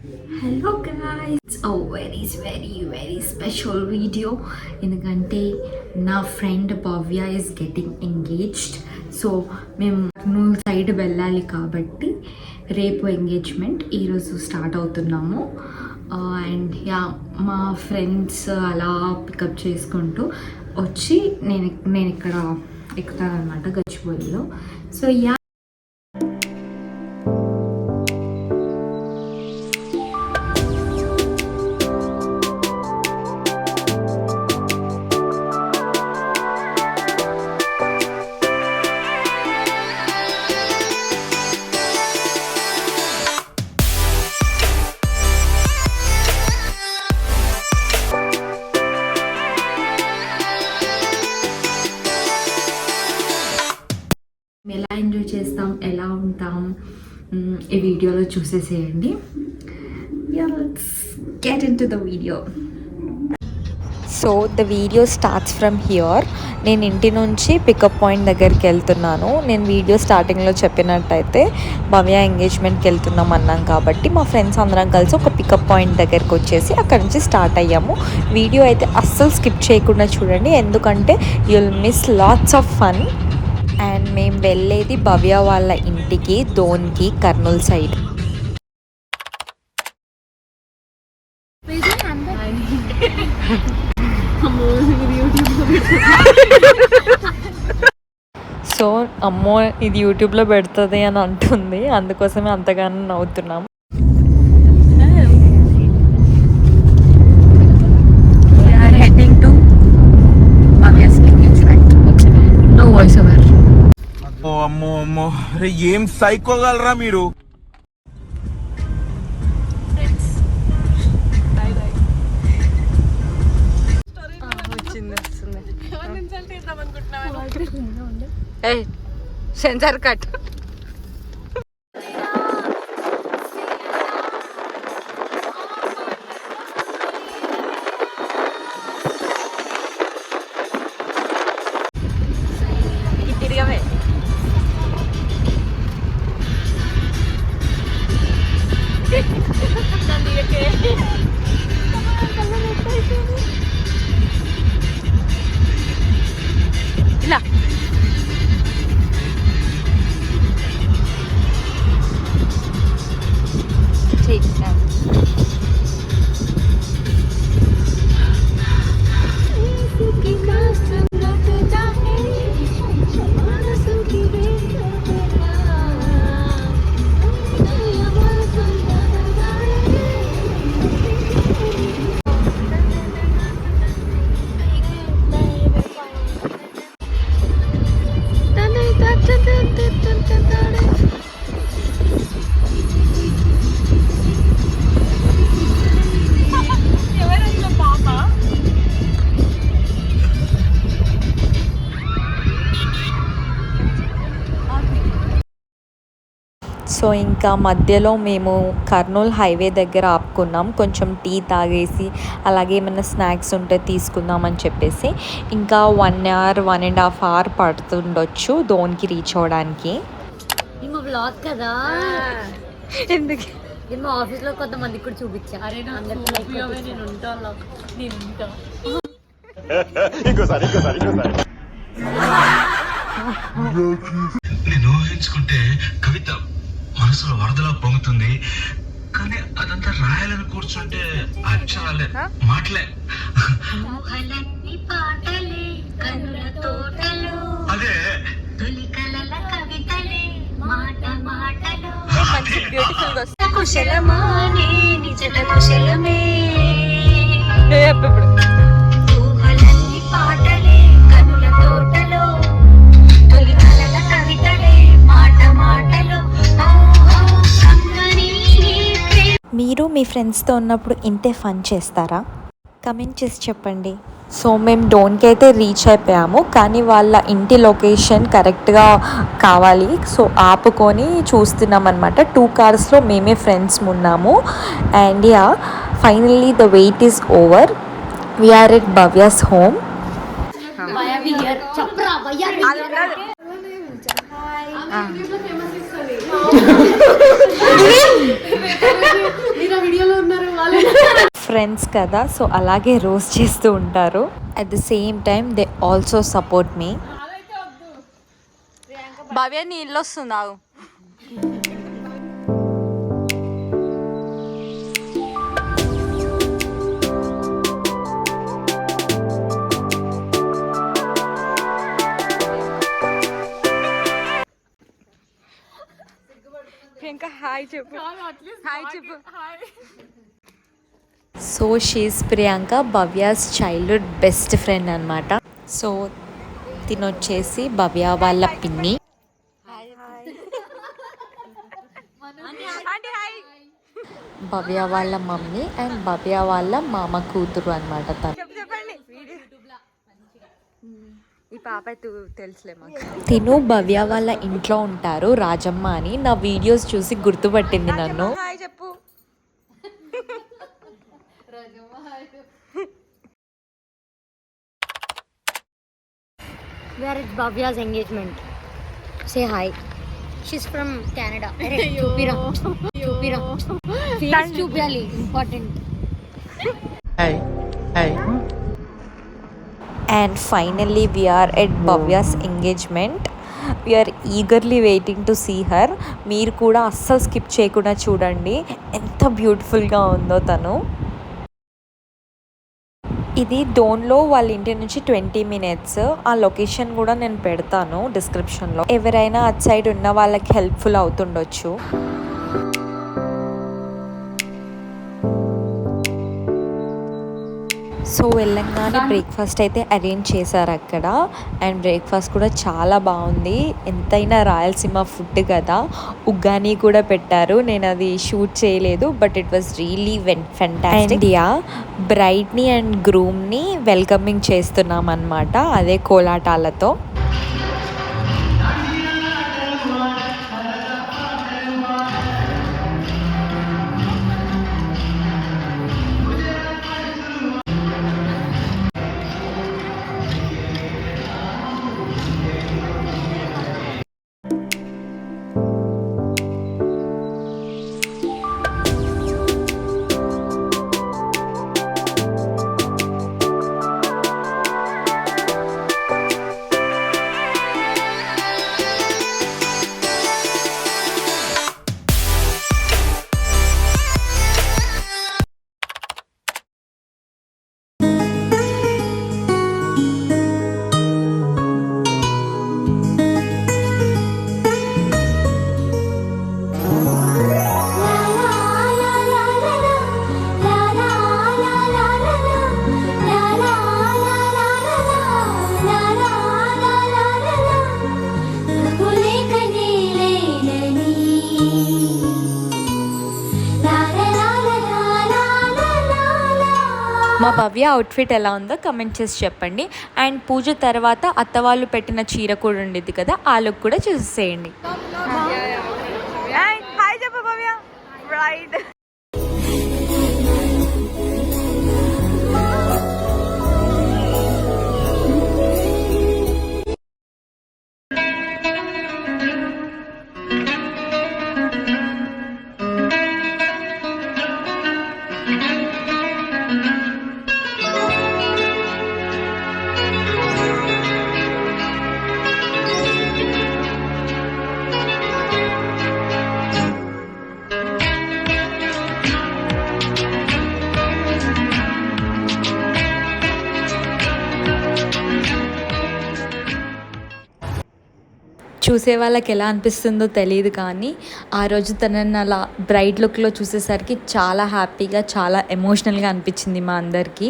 Hello guys, very special video. ఎందుకంటే నా friend Bhavya is getting engaged. So మేము Kurnool side వెళ్ళాలి కాబట్టి రేపు ఎంగేజ్మెంట్, ఈరోజు స్టార్ట్ అవుతున్నాము. అండ్ యా, మా ఫ్రెండ్స్ అలా పికప్ చేసుకుంటూ వచ్చి నేను ఇక్కడ ఎక్కుతాను అనమాట, గచ్చిబౌలిలో. సో యా, ఎలా ఎంజాయ్ చేస్తాం, ఎలా ఉంటాం, ఈ వీడియోలో చూసేసేయండి. Let's get into the video. So the video starts from here. నేను ఇంటి నుంచి పికప్ పాయింట్ దగ్గరికి వెళ్తున్నాను. నేను వీడియో స్టార్టింగ్లో చెప్పినట్టయితే భవ్య ఎంగేజ్మెంట్కి వెళ్తున్నాం అన్నాం కాబట్టి మా ఫ్రెండ్స్ అందరం కలిసి ఒక పికప్ పాయింట్ దగ్గరికి వచ్చేసి అక్కడ నుంచి స్టార్ట్ అయ్యాము. వీడియో అయితే అస్సలు స్కిప్ చేయకుండా చూడండి, ఎందుకంటే you'll miss lots of fun. And మేము వెళ్ళేది భవ్య వాళ్ళ ఇంటికి, దోన్కి, కర్నూలు సైడ్. సో అమ్మో ఇది యూట్యూబ్లో పెడుతుంది అని అంటుంది, అందుకోసమే అంతగానో నవ్వుతున్నాం. అమ్మో అమ్మో, అరే ఏం సైకోగలరా మీరు. Censor cut. తిరిగవే. ఇలా సో ఇంకా మధ్యలో మేము కర్నూలు హైవే దగ్గర ఆపుకున్నాం, కొంచెం టీ తాగేసి అలాగే ఏమైనా స్నాక్స్ ఉంటే తీసుకుందామని చెప్పేసి. ఇంకా 1 hour 1.5 hour పడుతుండొచ్చు దోన్కి రీచ్ అవ్వడానికి. మా బ్లాగ్ కదా, ఎందుకు నేను మా ఆఫీస్లో కొంతమందికి కూడా చూపించా. నేను ఊహించుకుంటే కవిత మనసులో వరదలా పొంగుతుంది, కానీ అదంతా రాయాలని కూర్చుంటే అక్షరాలే, మాటలే. అదే కుశలమానే నిజల కుశలమే, పాటలే కనుల తోటలో, తొలి కలల కవితలే మాట మాటలో. మీరు మీ ఫ్రెండ్స్తో ఉన్నప్పుడు ఇంతే ఫన్ చేస్తారా? కమెంట్ చేసి చెప్పండి. సో మేము డోన్కి అయితే రీచ్ అయిపోయాము, కానీ వాళ్ళ ఇంటి లొకేషన్ కరెక్ట్గా కావాలి. సో ఆపుకొని చూస్తున్నాం అనమాట. 2 కార్స్లో మేమే ఫ్రెండ్స్ ఉన్నాము. And yeah, finally the wait is over. We're at Bhavya's home. Video friends కదా, సో అలాగే రోస్ట్ చేస్తూ ఉంటారు. At the same time they also support me. Bhavya నీళ్ళు వస్తుందావు. ఇంకా హాయ్ చెప్పు, హాయ్ చెప్పు. So she's Priyanka, Bhavya's childhood best friend అనమాట. సో తినొచ్చేసి భవ్య వాళ్ళ పిన్ని, భవ్య వాళ్ళ మమ్మీ అండ్ భవ్య వాళ్ళ మామ కూతురు అనమాట తను. చెప్పండి. ఈ పాప తెలుసులే మాకు. తిను భవ్య వాళ్ళ ఇంట్లో ఉంటారు, రాజమ్మ అని. నా వీడియోస్ చూసి గుర్తుపట్టింది నన్ను. హాయ్ చెప్పు. We are at Bhavya's engagement. Say hi. She's from Canada. Chupira. Face chupyali. Important. And finally we are at Bhavya's engagement. We are eagerly waiting to see her. మీరు కూడా అస్సలు స్కిప్ చేయకుండా చూడండి, ఎంత బ్యూటిఫుల్గా ఉందో తను. ఇది డోన్లో వాళ్ళ ఇంటి నుంచి 20 minutes. ఆ లొకేషన్ కూడా నేను పెడతాను డిస్క్రిప్షన్లో. ఎవరైనా అటు సైడ్ ఉన్న వాళ్ళకి హెల్ప్ఫుల్ అవుతుండొచ్చు. సో వెళ్ళంగానే బ్రేక్ఫాస్ట్ అయితే అరేంజ్ చేశారు అక్కడ. అండ్ బ్రేక్ఫాస్ట్ కూడా చాలా బాగుంది. ఎంతైనా రాయలసీమ ఫుడ్ కదా, ఉగ్గాని కూడా పెట్టారు. నేను అది షూట్ చేయలేదు, but it was really fantastic. India బ్రైడ్ని అండ్ గ్రూమ్ని వెల్కమింగ్ చేస్తున్నాం అన్నమాట, అదే కోలాటాలతో. మా భవ్య అవుట్ఫిట్ ఎలా ఉందో కమెంట్ చేసి చెప్పండి. అండ్ పూజ తర్వాత అత్త వాళ్ళు పెట్టిన చీర కూడా ఉండేది కదా, ఆ లుక్ కూడా చూసేయండి. హాయ్ చెప్పు భవ్య. రైట్. చూసే వాళ్ళకి ఎలా అనిపిస్తుందో తెలియదు, కానీ ఆ రోజు తనని అలా బ్రైట్ లుక్లో చూసేసరికి చాలా హ్యాపీగా, చాలా ఎమోషనల్గా అనిపించింది మా అందరికీ.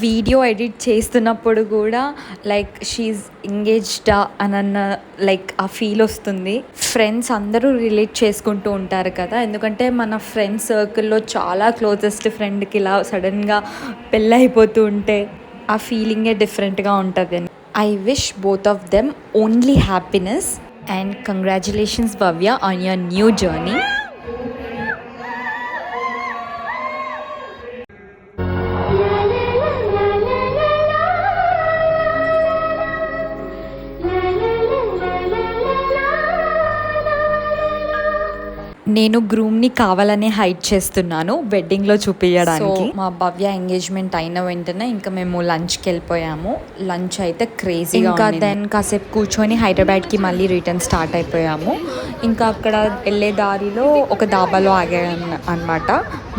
వీడియో ఎడిట్ చేస్తున్నప్పుడు కూడా లైక్ షీఈ్ ఎంగేజ్డా అన్న లైక్ ఆ ఫీల్ వస్తుంది. ఫ్రెండ్స్ అందరూ రిలేట్ చేసుకుంటూ ఉంటారు కదా, ఎందుకంటే మన ఫ్రెండ్స్ సర్కిల్లో చాలా క్లోజెస్ట్ ఫ్రెండ్కి ఇలా సడన్గా పెళ్ళైపోతూ ఉంటే ఆ ఫీలింగే డిఫరెంట్గా ఉంటుంది. I wish both of them only happiness and congratulations Bhavya on your new journey. నేను గ్రూమ్ని కావాలనే హైడ్ చేస్తున్నాను వెడ్డింగ్లో చూపించడానికి. మా భవ్య ఎంగేజ్మెంట్ అయిన వెంటనే ఇంకా మేము లంచ్కి వెళ్ళిపోయాము. లంచ్ అయితే క్రేజీ. ఇంకా దెన్ కాసేపు కూర్చొని హైదరాబాద్కి మళ్ళీ రిటర్న్ స్టార్ట్ అయిపోయాము. ఇంకా అక్కడ వెళ్ళే దారిలో ఒక దాబాలో ఆగాను అనమాట.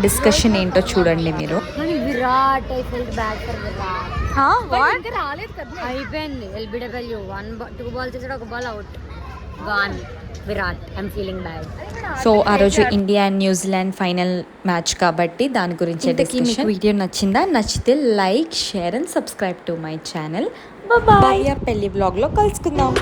డిస్కషన్ ఏంటో చూడండి మీరు. Virat I felt bad for Virat అయిపోయింది. ఎల్బిడబ్ల్యూ 2 balls చేసాడు, 1 ball out. Gone Virat. I'm feeling bad. So ఆ రోజు India and New Zealand final match కాబట్టి దాని గురించి మీకు వీడియో నచ్చిందా? నచ్చితే like, share and subscribe to my channel. Bye. పెళ్లి బ్లాగ్లో కలుసుకుందాం.